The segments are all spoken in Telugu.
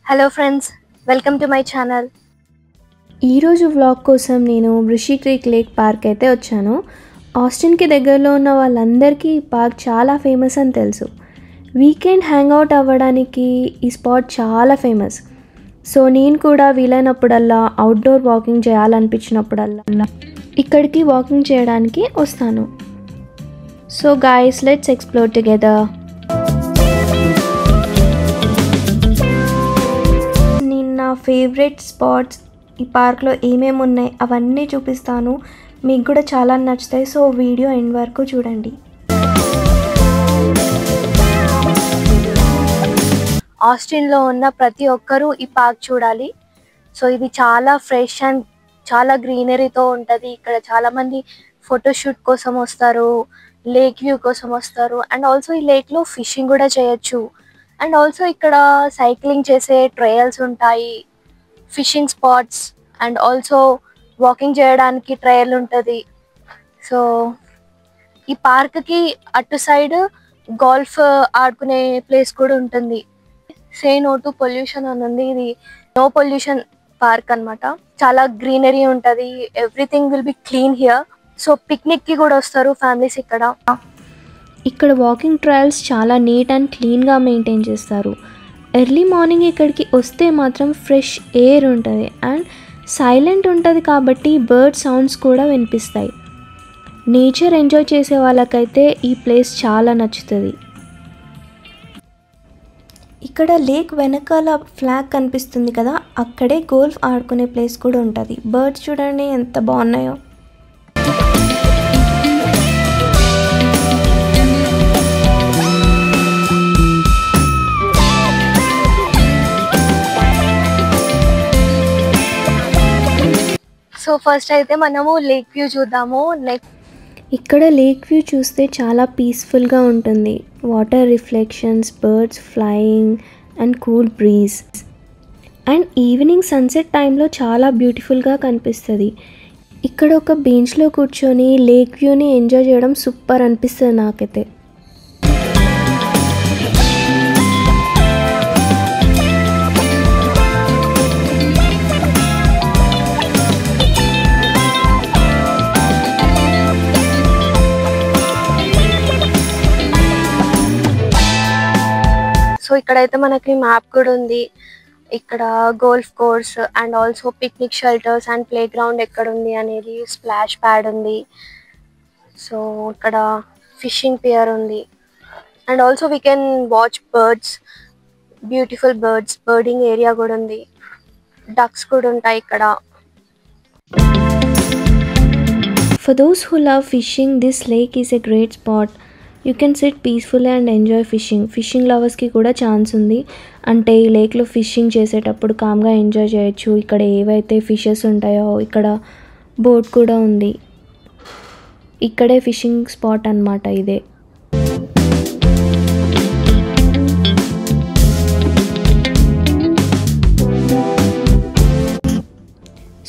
Hello friends, welcome to my channel. ఈరోజు వ్లాగ్ కోసం నేను బ్రిషీ క్రీక్ లేక్ పార్క్ అయితే వచ్చాను. ఆస్టిన్కి దగ్గరలో ఉన్న వాళ్ళందరికీ ఈ పార్క్ చాలా ఫేమస్ అని తెలుసు. వీకెండ్ హ్యాంగ్ అవుట్ అవ్వడానికి ఈ స్పాట్ చాలా ఫేమస్. సో నేను కూడా వీలైనప్పుడల్లా అవుట్డోర్ వాకింగ్ చేయాలనిపించినప్పుడల్లా ఇక్కడికి వాకింగ్ చేయడానికి వస్తాను. So guys, let's explore together. నా ఫేవరెట్ స్పాట్స్ ఈ పార్క్లో ఏమేమి ఉన్నాయి అవన్నీ చూపిస్తాను. మీకు కూడా చాలా నచ్చుతాయి. సో వీడియో ఎండ్ వరకు చూడండి. ఆస్టిన్లో ఉన్న ప్రతి ఒక్కరూ ఈ పార్క్ చూడాలి. సో ఇది చాలా ఫ్రెష్ అండ్ చాలా గ్రీనరీతో ఉంటుంది. ఇక్కడ చాలామంది ఫోటోషూట్ కోసం వస్తారు, లేక్ వ్యూ కోసం వస్తారు. అండ్ ఆల్సో ఈ లేక్లో ఫిషింగ్ కూడా చేయొచ్చు. అండ్ ఆల్సో ఇక్కడ సైక్లింగ్ చేసే ట్రయల్స్ ఉంటాయి, fishing spots, and also walking చేయడానికి ట్రయల్ ఉంటుంది. సో ఈ పార్క్కి అటు సైడ్ గోల్ఫ్ ఆడుకునే ప్లేస్ కూడా ఉంటుంది. సే నో టు పొల్యూషన్ అని ఉంది. ఇది నో పొల్యూషన్ పార్క్ అన్నమాట. చాలా గ్రీనరీ ఉంటుంది. Everything will be clean here. So పిక్నిక్కి కూడా వస్తారు ఫ్యామిలీస్. ఇక్కడ వాకింగ్ ట్రయల్స్ చాలా నీట్ అండ్ క్లీన్గా మెయింటైన్ చేస్తారు. ఎర్లీ మార్నింగ్ ఇక్కడికి వస్తే మాత్రం ఫ్రెష్ ఎయిర్ ఉంటుంది అండ్ సైలెంట్ ఉంటుంది, కాబట్టి బర్డ్ సౌండ్స్ కూడా వినిపిస్తాయి. నేచర్ ఎంజాయ్ చేసే వాళ్ళకైతే ఈ ప్లేస్ చాలా నచ్చుతుంది. ఇక్కడ లేక్ వెనకాల ఫ్లాగ్ కనిపిస్తుంది కదా, అక్కడే గోల్ఫ్ ఆడుకునే ప్లేస్ కూడా ఉంటుంది. బర్డ్స్ చూడండి ఎంత బాగున్నాయో. సో ఫస్ట్ అయితే మనము లేక్ వ్యూ చూద్దాము. ఇక్కడ లేక్ వ్యూ చూస్తే చాలా పీస్ఫుల్గా ఉంటుంది. Water reflections, birds flying and cool breeze. And evening sunset టైంలో చాలా బ్యూటిఫుల్గా కనిపిస్తుంది. ఇక్కడ ఒక బెంచ్లో కూర్చొని లేక్ వ్యూని ఎంజాయ్ చేయడం సూపర్ అనిపిస్తుంది నాకైతే. సో ఇక్కడైతే మనకి మ్యాప్ కూడా ఉంది. ఇక్కడ golf course and also picnic shelters and play ground ఎక్కడ ఉంది అనేది, స్ప్లాష్ ప్యాడ్ ఉంది. సో ఇక్కడ ఫిషింగ్ పియర్ ఉంది. And also we can watch birds, beautiful birds, birding area కూడా ఉంది. డక్స్ కూడా ఉంటాయి ఇక్కడ. For those who love fishing, this lake is a great spot. You can sit peacefully and enjoy fishing. Fishing లవర్స్కి కూడా ఛాన్స్ ఉంది. అంటే ఈ లేక్లో ఫిషింగ్ చేసేటప్పుడు కామ్గా ఎంజాయ్ చేయొచ్చు. ఇక్కడ ఏవైతే ఫిషెస్ ఉంటాయో ఇక్కడ బోట్ కూడా ఉంది. ఇక్కడే ఫిషింగ్ స్పాట్ అన్నమాట ఇదే.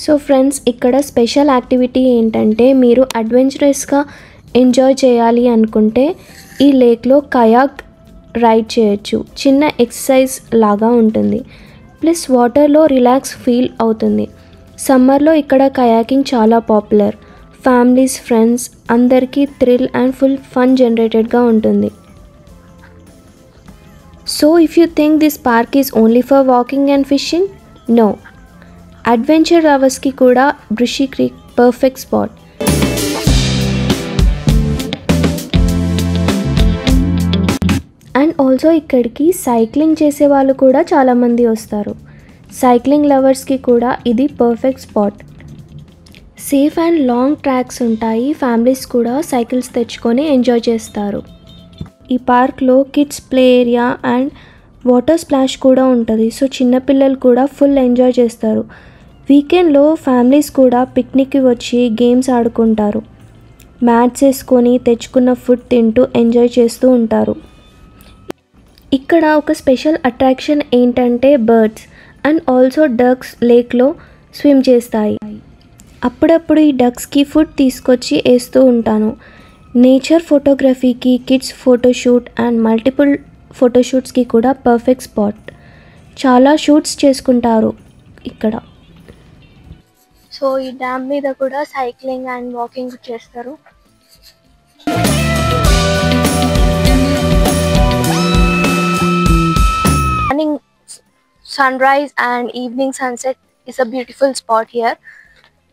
సో ఫ్రెండ్స్, ఇక్కడ స్పెషల్ యాక్టివిటీ ఏంటంటే, మీరు అడ్వెంచరస్గా ఎంజాయ్ చేయాలి అనుకుంటే ఈ లేక్లో కయాక్ రైడ్ చేయొచ్చు. చిన్న ఎక్సర్సైజ్ లాగా ఉంటుంది, ప్లస్ వాటర్లో రిలాక్స్ ఫీల్ అవుతుంది. సమ్మర్లో ఇక్కడ కయాకింగ్ చాలా పాపులర్. ఫ్యామిలీస్, ఫ్రెండ్స్ అందరికీ థ్రిల్ అండ్ ఫుల్ ఫన్ జనరేటెడ్గా ఉంటుంది. So if you think this park is only for walking and fishing, no. Adventure లవర్స్కి కూడా Brushy Creek perfect spot. And also ఇక్కడికి సైక్లింగ్ చేసే వాళ్ళు కూడా చాలామంది వస్తారు. సైక్లింగ్ లవర్స్కి కూడా ఇది perfect spot. Safe and long tracks ఉంటాయి. ఫ్యామిలీస్ కూడా సైకిల్స్ తెచ్చుకొని ఎంజాయ్ చేస్తారు. ఈ పార్క్లో kids play area and water splash కూడా ఉంటుంది. సో చిన్నపిల్లలు కూడా ఫుల్ ఎంజాయ్ చేస్తారు. వీకెండ్లో ఫ్యామిలీస్ కూడా పిక్నిక్కి వచ్చి గేమ్స్ ఆడుకుంటారు. మ్యాట్స్ వేసుకొని తెచ్చుకున్న ఫుడ్ తింటూ ఎంజాయ్ చేస్తూ ఉంటారు. ఇక్కడ ఒక స్పెషల్ అట్రాక్షన్ ఏంటంటే బర్డ్స్ అండ్ ఆల్సో డక్స్ లేక్లో స్విమ్ చేస్తాయి. అప్పుడప్పుడు ఈ డక్స్కి ఫుడ్ తీసుకొచ్చి వేస్తూ ఉంటాను. నేచర్ ఫోటోగ్రఫీకి, కిడ్స్ ఫోటోషూట్ అండ్ మల్టిపుల్ ఫోటోషూట్స్కి కూడా పర్ఫెక్ట్ స్పాట్. చాలా షూట్స్ చేసుకుంటారు ఇక్కడ. సో ఈ డ్యామ్ మీద కూడా సైక్లింగ్ అండ్ వాకింగ్ చేస్తారు. Morning sunrise and evening sunset is a beautiful spot here.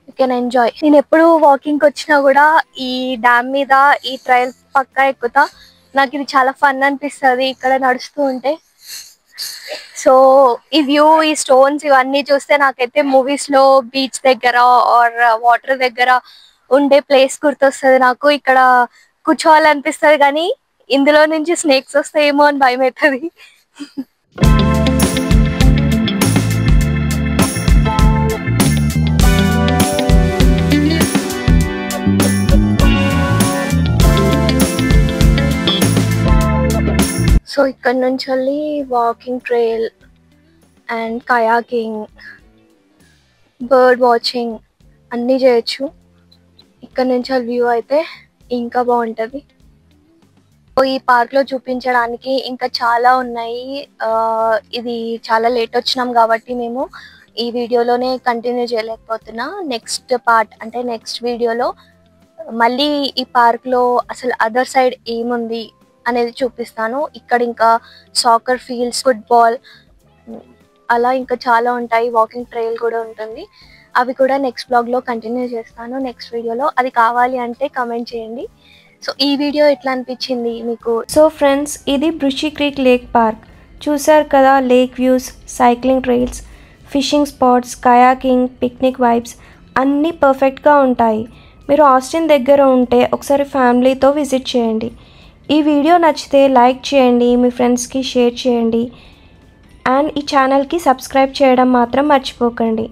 You can enjoy. నేను ఎప్పుడు వాకింగ్కి వచ్చినా కూడా ఈ డ్యామ్ మీద ఈ ట్రైల్ పక్కా ఎక్కుతా. నాకు ఇది చాలా ఫన్ అనిపిస్తుంది ఇక్కడ నడుస్తూ ఉంటే. సో ఈ వ్యూ, ఈ స్టోన్స్ ఇవన్నీ చూస్తే నాకైతే మూవీస్ లో బీచ్ దగ్గర ఆర్ వాటర్ దగ్గర ఉండే ప్లేస్ గుర్తొస్తుంది. నాకు ఇక్కడ కూర్చోవాలనిపిస్తుంది కానీ ఇందులో నుంచి స్నేక్స్ వస్తాయేమో అని భయం అవుతుంది. సో ఇక్కడ నుంచి వెళ్ళి walking trail and kayaking, bird watching అన్నీ చేయొచ్చు. ఇక్కడ నుంచి వ్యూ అయితే ఇంకా బాగుంటుంది. ఈ పార్క్లో చూపించడానికి ఇంకా చాలా ఉన్నాయి. ఇది చాలా లేట్ వచ్చినాం కాబట్టి మేము ఈ వీడియోలోనే కంటిన్యూ చేయలేకపోతున్నా. నెక్స్ట్ పార్ట్ అంటే నెక్స్ట్ వీడియోలో మళ్ళీ ఈ పార్క్లో అసలు అదర్ సైడ్ ఏముంది అనేది చూపిస్తాను. ఇక్కడ ఇంకా సాకర్ ఫీల్డ్స్, ఫుట్బాల్ అలా ఇంకా చాలా ఉంటాయి. వాకింగ్ ట్రైల్ కూడా ఉంటుంది. అవి కూడా నెక్స్ట్ బ్లాగ్లో కంటిన్యూ చేస్తాను నెక్స్ట్ వీడియోలో. అది కావాలి అంటే కమెంట్ చేయండి. సో ఈ వీడియో ఎట్లా అనిపించింది మీకు? సో ఫ్రెండ్స్, ఇది బ్రూషీ క్రీక్ లేక్ పార్క్. చూసారు కదా, lake views, cycling trails, fishing spots, kayaking, picnic vibes అన్నీ పర్ఫెక్ట్గా ఉంటాయి. మీరు ఆస్టిన్ దగ్గర ఉంటే ఒకసారి ఫ్యామిలీతో విజిట్ చేయండి. ఈ వీడియో నచ్చితే లైక్ చేయండి, మీ ఫ్రెండ్స్కి షేర్ చేయండి అండ్ ఈ ఛానల్కి సబ్స్క్రైబ్ చేయడం మాత్రం మర్చిపోకండి.